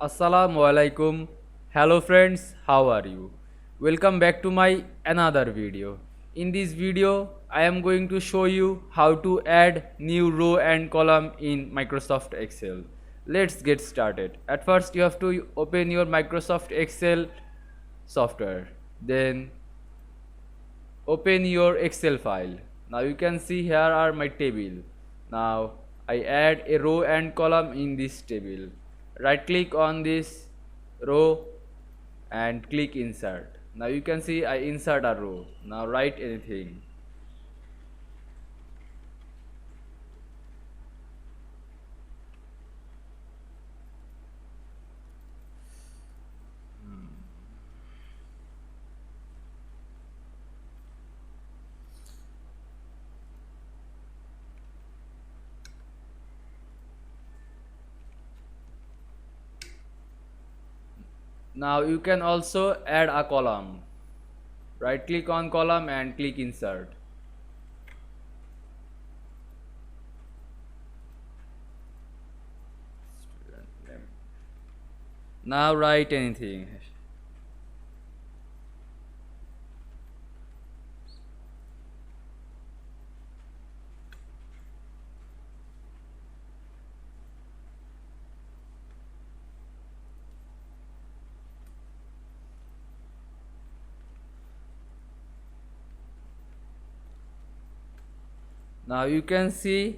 Assalamu Walaikum. Hello friends, how are you? Welcome back to my another video. In this video, I am going to show you how to add new row and column in Microsoft Excel. Let's get started. At first, you have to open your Microsoft Excel software. Then open your Excel file. Now you can see here are my table. Now I add a row and column in this table. Right click on this row and click insert. Now you can see I insert a row. Now write anything. Now you can also add a column. Right click on column and click insert. Now write anything. Now you can see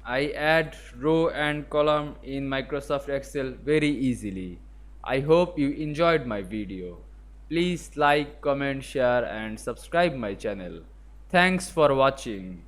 I add row and column in Microsoft Excel very easily. I hope you enjoyed my video. Please like, comment, share and subscribe my channel. Thanks for watching.